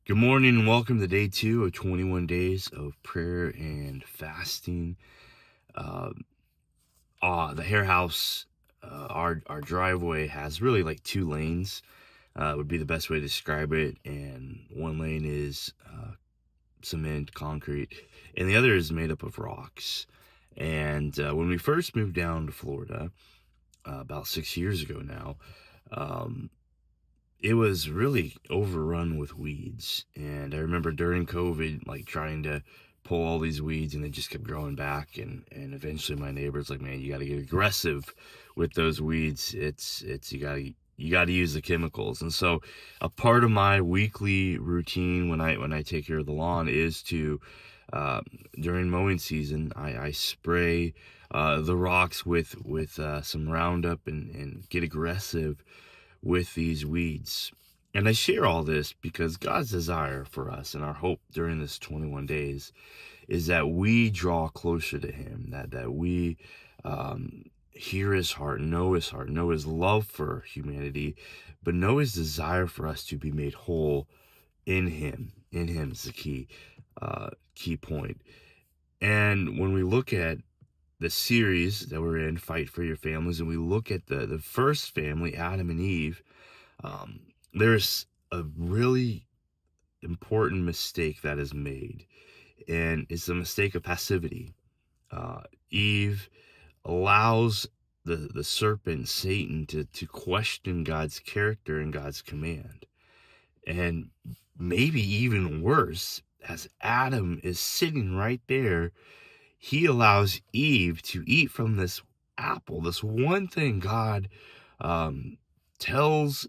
Good morning and welcome to day 2 of 21 days of prayer and fasting. Uh, the Hair House, our driveway has really like 2 lanes, would be the best way to describe it. And one lane is cement, concrete, and the other is made up of rocks. And when we first moved down to Florida, about 6 years ago now, um, it was really overrun with weeds. And I remember during COVID, like trying to pull all these weeds and they just kept growing back. And eventually my neighbor's like, man, you got to get aggressive with those weeds. You got to use the chemicals. And so a part of my weekly routine when I take care of the lawn is to, uh, during mowing season, I spray the rocks with some Roundup and get aggressive with these weeds. And I share all this because God's desire for us and our hope during this 21 days is that we draw closer to Him, that we hear His heart, know His love for humanity, but know His desire for us to be made whole in Him. In Him is the key point. And when we look at the series that we're in, Fight for Your Families, and we look at the first family, Adam and Eve, there's a really important mistake that is made, and it's the mistake of passivity. Eve allows the serpent, Satan, to question God's character and God's command. And maybe even worse, as Adam is sitting right there, he allows Eve to eat from this apple, this one thing God um, tells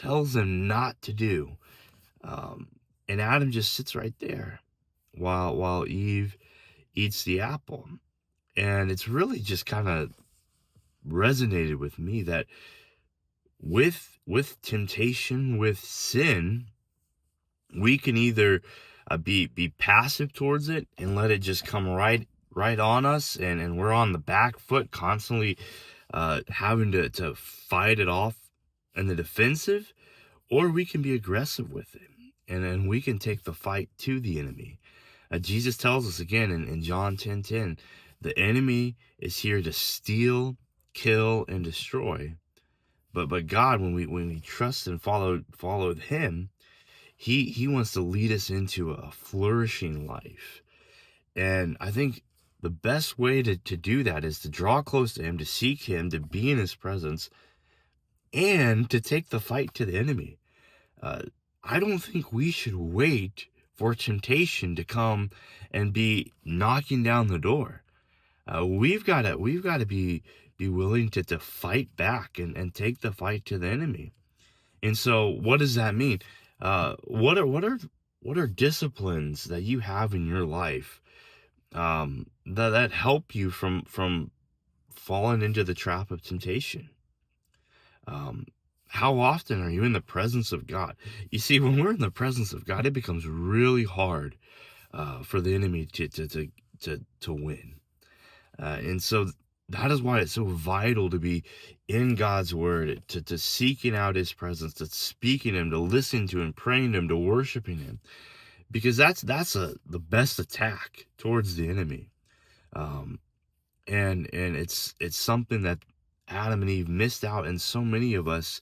him not to do. Um, and Adam just sits right there while Eve eats the apple. And it's really just kind of resonated with me that with temptation, with sin, we can either be passive towards it and let it just come right on us, and we're on the back foot constantly having to fight it off in the defensive, or we can be aggressive with it, and then we can take the fight to the enemy. Jesus tells us again in John 10:10, the enemy is here to steal, kill, and destroy. But God, when we trust and followed Him, He wants to lead us into a flourishing life. And I think the best way to do that is to draw close to Him, to seek Him, to be in His presence, and to take the fight to the enemy. Uh, I don't think we should wait for temptation to come and be knocking down the door. We've got to be willing to fight back and take the fight to the enemy. And so, what does that mean? What are disciplines that you have in your life that help you from falling into the trap of temptation? Um, how often are you in the presence of God? You see, when we're in the presence of God, it becomes really hard for the enemy to win. And so that is why it's so vital to be in God's word, to seeking out His presence, to speaking Him, to listening to Him, praying to Him, to worshiping Him, because that's the best attack towards the enemy. Um, and it's something that Adam and Eve missed out, and so many of us,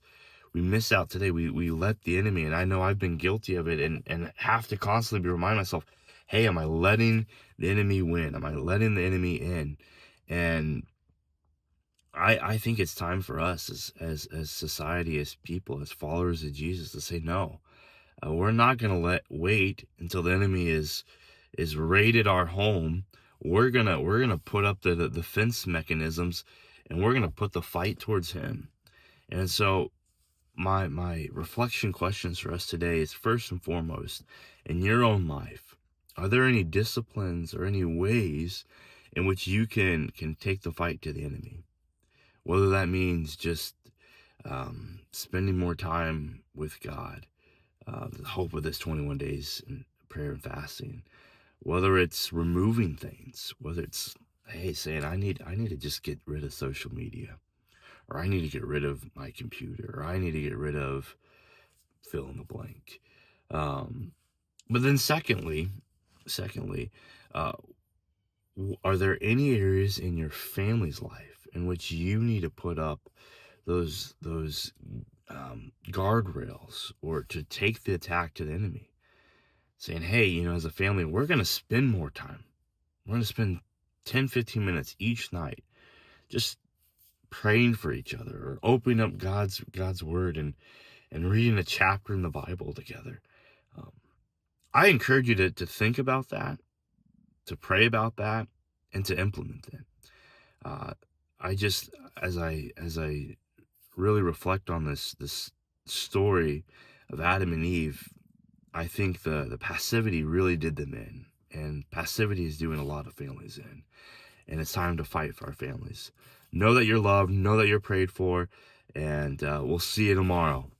we miss out today. We let the enemy, and I know I've been guilty of it, and have to constantly remind myself, hey, am I letting the enemy win? Am I letting the enemy in? And I think it's time for us as society, as people, as followers of Jesus, to say no. We're not gonna wait until the enemy is raided our home. We're gonna put up the fence mechanisms, and we're gonna put the fight towards him. And so my reflection questions for us today is, first and foremost, in your own life, are there any disciplines or any ways in which you can take the fight to the enemy? Whether that means just spending more time with God, the hope of this 21 days in prayer and fasting, whether it's removing things, whether it's, hey, saying I need to just get rid of social media, or I need to get rid of my computer, or I need to get rid of fill in the blank. But then secondly, uh, are there any areas in your family's life in which you need to put up those guardrails, or to take the attack to the enemy, saying, hey, as a family, we're going to spend more time. We're going to spend 10, 15 minutes each night just praying for each other, or opening up God's word, and reading a chapter in the Bible together. Um, I encourage you to think about that, to pray about that, and to implement it. Uh, I just, as I really reflect on this story of Adam and Eve, I think the passivity really did them in, and passivity is doing a lot of families in. And it's time to fight for our families. Know that you're loved, know that you're prayed for, and we'll see you tomorrow.